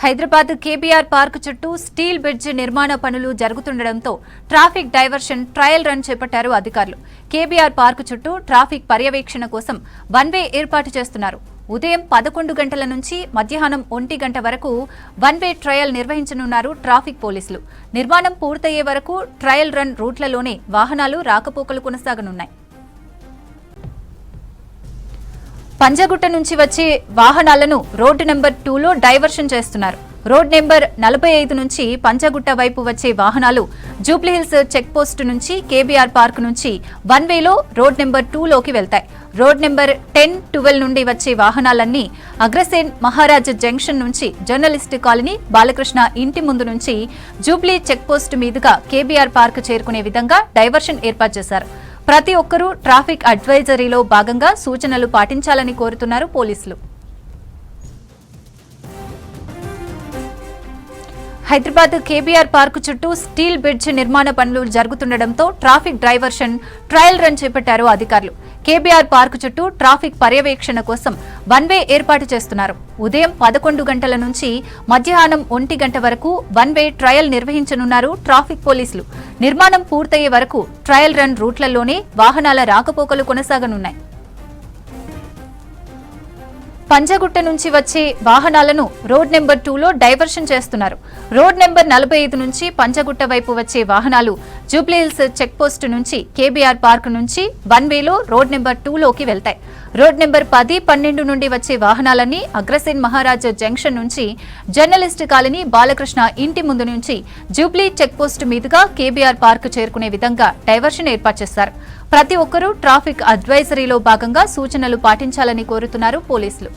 Hyderabad KBR park చుట్టూ steel bridge నిర్మాణ పనులు జరుగుతుండటంతో ట్రాఫిక్ డైవర్షన్ ట్రయల్ రన్ చేపట్టారు అధికారులు. కేబీఆర్ పార్క్ చుట్టూ ట్రాఫిక్ పర్యవేక్షణ కోసం వన్ వే ఏర్పాటు చేస్తున్నారు. ఉదయం 11 గంటల నుంచి మధ్యాహ్నం 1 గంట వరకు వన్ వే ట్రయల్ నిర్వహించనున్నారు ట్రాఫిక్ పోలీసులు. నిర్మాణం పూర్తయ్యే వరకు ట్రయల్ రన్ రూట్లలోనే వాహనాలు రాకపోకలు కొనసాగనున్నాయి. పంజగుట్ట నుంచి వచ్చే వాహనాలను రోడ్డు నెంబర్ 2లో డైవర్షన్ చేస్తున్నారు. రోడ్ నెంబర్ 45 నుంచి పంజగుట్ట వైపు వచ్చే వాహనాలు జూబ్లీహిల్స్ చెక్ పోస్ట్ నుంచి కేబీఆర్ పార్క్ నుంచి వన్ వేలో రోడ్ నెంబర్ 2లోకి వెళ్తాయి. రోడ్ నెంబర్ 10, 12 నుండి వచ్చే వాహనాలన్నీ అగ్రసేన్ మహారాజ్ జంక్షన్ నుంచి జర్నలిస్ట్ కాలనీ బాలకృష్ణ ఇంటి ముందు నుంచి జూబ్లీ చెక్ పోస్ట్ మీదుగా కేబీఆర్ పార్క్ చేరుకునే విధంగా డైవర్షన్ ఏర్పాటు చేశారు. ప్రతి ఒక్కరూ ట్రాఫిక్ అడ్వైజరీలో భాగంగా సూచనలు పాటించాలని కోరుతున్నారు పోలీసులు. హైదరాబాద్ కేబీఆర్ పార్క్ చుట్టూ స్టీల్ బ్రిడ్జ్ నిర్మాణ పనులు జరుగుతుండటంతో ట్రాఫిక్ డైవర్షన్ ట్రయల్ రన్ చేపట్టారు అధికారులు. కేబీఆర్ పార్క్ చుట్టూ ట్రాఫిక్ పర్యవేక్షణ కోసం వన్ వే ఏర్పాటు చేస్తున్నారు. ఉదయం 11 గంటల నుంచి మధ్యాహ్నం 1 గంట వరకు వన్ వే ట్రయల్ నిర్వహించనున్నారు ట్రాఫిక్ పోలీసులు. నిర్మాణం పూర్తయ్యే వరకు ట్రయల్ రన్ రూట్లలోనే వాహనాల రాకపోకలు కొనసాగనున్నాయి. పంజగుట్ట నుంచి వచ్చే వాహనాలను రోడ్ నెంబర్ 2లో డైవర్షన్ చేస్తున్నారు. రోడ్ నెంబర్ 45 నుంచి పంజగుట్ట వైపు వచ్చే వాహనాలు జూబ్లీహిల్స్ చెక్ పోస్ట్ నుంచి కేబీఆర్ పార్క్ నుంచి వన్ వేలో రోడ్ నెంబర్ 2లోకి వెళ్తాయి. రోడ్ నెంబర్ 10, 12 నుండి వచ్చే వాహనాలన్నీ అగ్రసేన్ మహారాజ్ జంక్షన్ నుంచి జర్నలిస్ట్ కాలనీ బాలకృష్ణ ఇంటి ముందు నుంచి జూబ్లీ చెక్ పోస్ట్ మీదుగా కేబీఆర్ పార్క్ చేరుకునే విధంగా డైవర్షన్ ఏర్పాటు చేశారు. ప్రతి ఒక్కరూ ట్రాఫిక్ అడ్వైజరీలో భాగంగా సూచనలు పాటించాలని కోరుతున్నారు పోలీసులు.